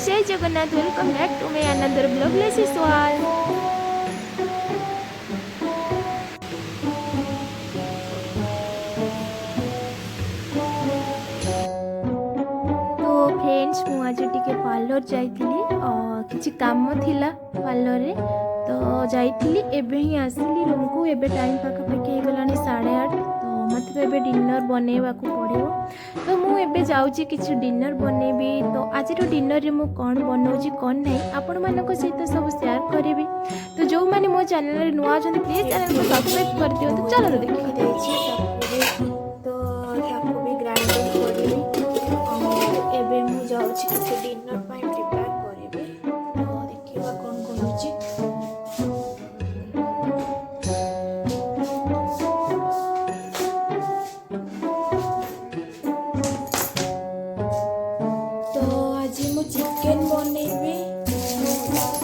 जय Jagannath. Welcome back to my another blog let's स्वाल। तो फ्रेंड्स मु आज टिके पार्लर जाइथिली किछि काम थिला पार्लर रे तो जाइथिली एबे ही आसिली रूम को। एबे टाइम पाखा पाखी हे गलानी 8:30 तो मत तो एबे डिनर बनेवा को पड़ियो। तो मु एबे जाउची किछि डिनर बनेबी। तो आज रो डिनर रे मु कोन बनौची कोन नै आपण मानको सहित सब शेयर करबी। तो जो माने मो चैनल रे नुआ छन प्लीज चैनल को सब्सक्राइब कर दियो। तो चलो देखि देछि तो ताको भी ग्राइंडिंग करबी। एबे मु जाउची किछि डिनर पाई प्रिपेयर करबी। तो देखिबा कोन कोन होची। चिकेन बनेबी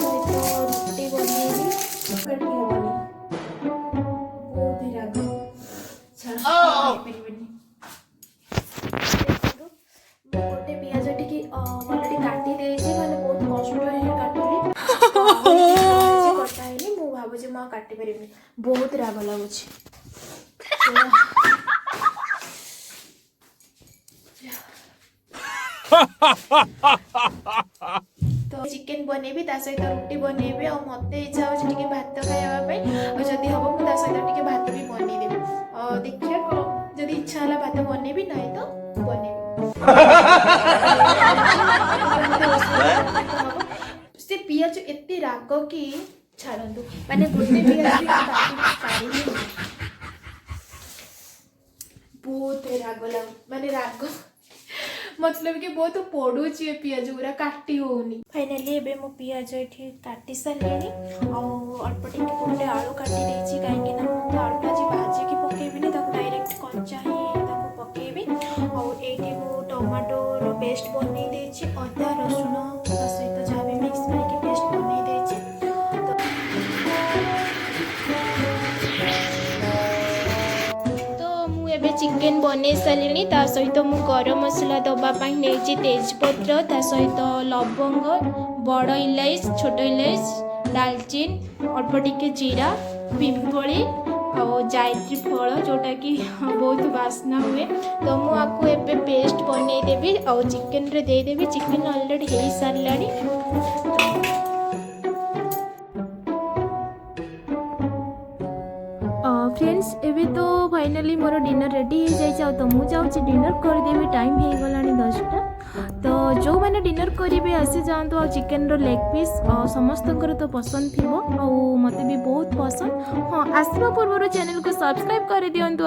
रोटी बनेबी बहुत ही राग गोटे पियाज टी अलरेडी काटी देछि माने बहुत कष्ट हे काटली कटा हेनी मु भाबुछि म काटी परिबनी बहुत राग लागुछि। तो चिकेन बनेबी ता सहित रोटी बनेबी और मते इच्छा हो टिके भात खाइबा पई और जदी हबो मु ता सहित टिके भात भी बनै देबी। और देखिया को जदी इच्छा होला भात बनेबी नै तो बनेबी। से पियाज एते राग की छाड़ंतु माने गोटे पियाज काटी बहुत राग लाग माने राग मतलब कि बहुत पड़ुची पियाज पूरा काटी होनी। फाइनली एबे मो पियाज एठी काटी सारलेनी और अल्प टिके गोटे आलू काटी देछि काहेकि ना मु आलू भाजी भाजी की पकेबिनी ताको डायरेक्ट कच्चा ही ताको पकेबी। और एठी मु टमाटो रो पेस्ट बनै देछि अदा रसुन सहित जहाँ भी मिक्स करके पेस्ट बनै देछि। तो मु एबे चिकेन बनै सारलिनी ता सहित मु गरम मसला दबा पाई नेछि तेजपत्र ता सहित लवंग बड़ इलायच छोट इलायच दालचीन अल्प टिके जीरा पिंपली और जायत्री फल जोटा कि बहुत बास्ना हुए। तो मु आपको एबे पेस्ट बनै देबी और चिकेन रे दे देबी। चिकेन ऑलरेडी हे सारलानी। फ्रेंड्स एबे तो फाइनली मोर डिनर रेडी हो जाए तो मुझे जाऊँगी डिनर करदेवी। टाइम हो गला 10टा। तो जो मैंने डिनर करेंगे आसी जातु आ चिकेन रो लेग पीस समस्त तो पसंद थी और मत भी बहुत पसंद। हाँ आसवा पूर्व चैनल को सब्सक्राइब कर दिंतु।